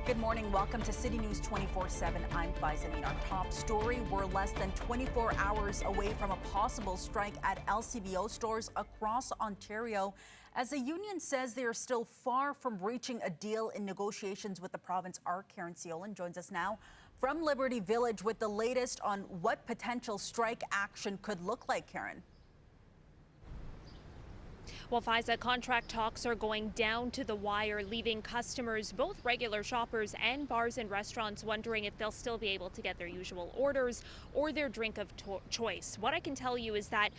Good morning. Welcome to City News 24/7. I'm Faizanine. Our top story, we're less than 24 hours away from a possible strike at LCBO stores across Ontario. As the union says they are still far from reaching a deal in negotiations with the province, our Caryn Ceolin joins us now from Liberty Village with the latest on what potential strike action could look like, Caryn. Well, Faiza, contract talks are going down to the wire, leaving customers, both regular shoppers and bars and restaurants, wondering if they'll still be able to get their usual orders or their drink of choice. What I can tell you is that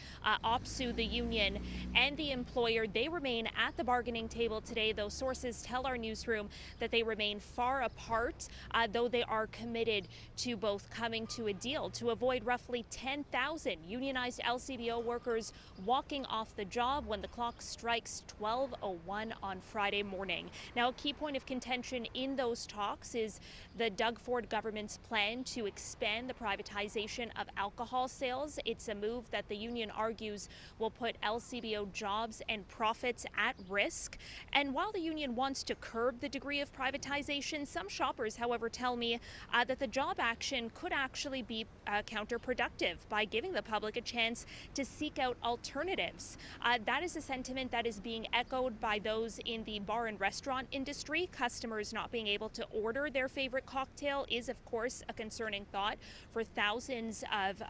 OPSU, the union, and the employer, they remain at the bargaining table today, though sources tell our newsroom that they remain far apart, though they are committed to both coming to a deal to avoid roughly 10,000 unionized LCBO workers walking off the job when the clock strikes 12:01 on Friday morning. Now, a key point of contention in those talks is the Doug Ford government's plan to expand the privatization of alcohol sales. It's a move that the union argues will put LCBO jobs and profits at risk. And while the union wants to curb the degree of privatization, some shoppers, however, tell me that the job action could actually be counterproductive by giving the public a chance to seek out alternatives. That is a sentiment that is being echoed by those in the bar and restaurant industry. Customers not being able to order their favorite cocktail is, of course, a concerning thought for thousands of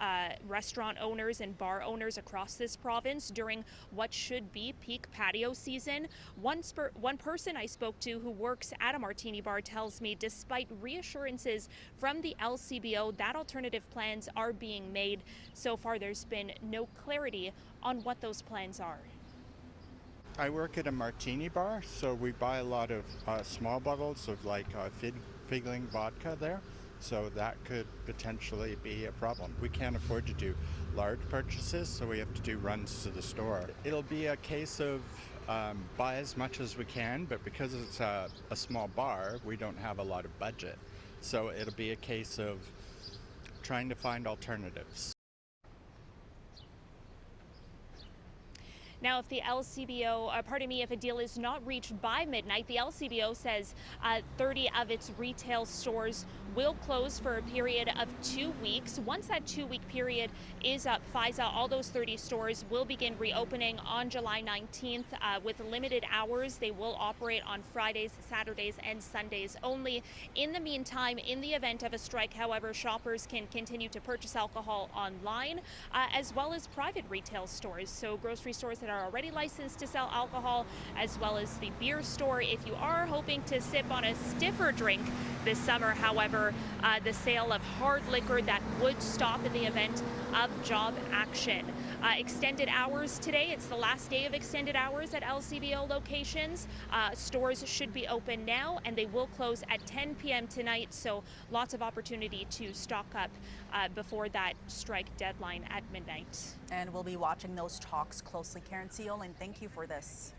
restaurant owners and bar owners across this province during what should be peak patio season. One person I spoke to who works at a martini bar tells me, despite reassurances from the LCBO that alternative plans are being made, so far there's been no clarity on what those plans are. I work at a martini bar, so we buy a lot of small bottles of Figling vodka there, so that could potentially be a problem. We can't afford to do large purchases, so we have to do runs to the store. It'll be a case of buy as much as we can, but because it's a small bar, we don't have a lot of budget. So it'll be a case of trying to find alternatives. Now, if the if a deal is not reached by midnight, the LCBO says 30 of its retail stores will close for a period of 2 weeks. Once that 2-week period is up, Faiza, all those 30 stores will begin reopening on July 19th with limited hours. They will operate on Fridays, Saturdays, and Sundays only. In the meantime, in the event of a strike, however, shoppers can continue to purchase alcohol online as well as private retail stores. So grocery stores that are already licensed to sell alcohol, as well as the beer store. If you are hoping to sip on a stiffer drink this summer, however, the sale of hard liquor that would stop in the event of job action. Extended hours today. It's the last day of extended hours at LCBO locations. Stores should be open now, and they will close at 10 p.m. tonight, so lots of opportunity to stock up before that strike deadline at midnight. And we'll be watching those talks closely. Caryn Ceolin, thank you for this.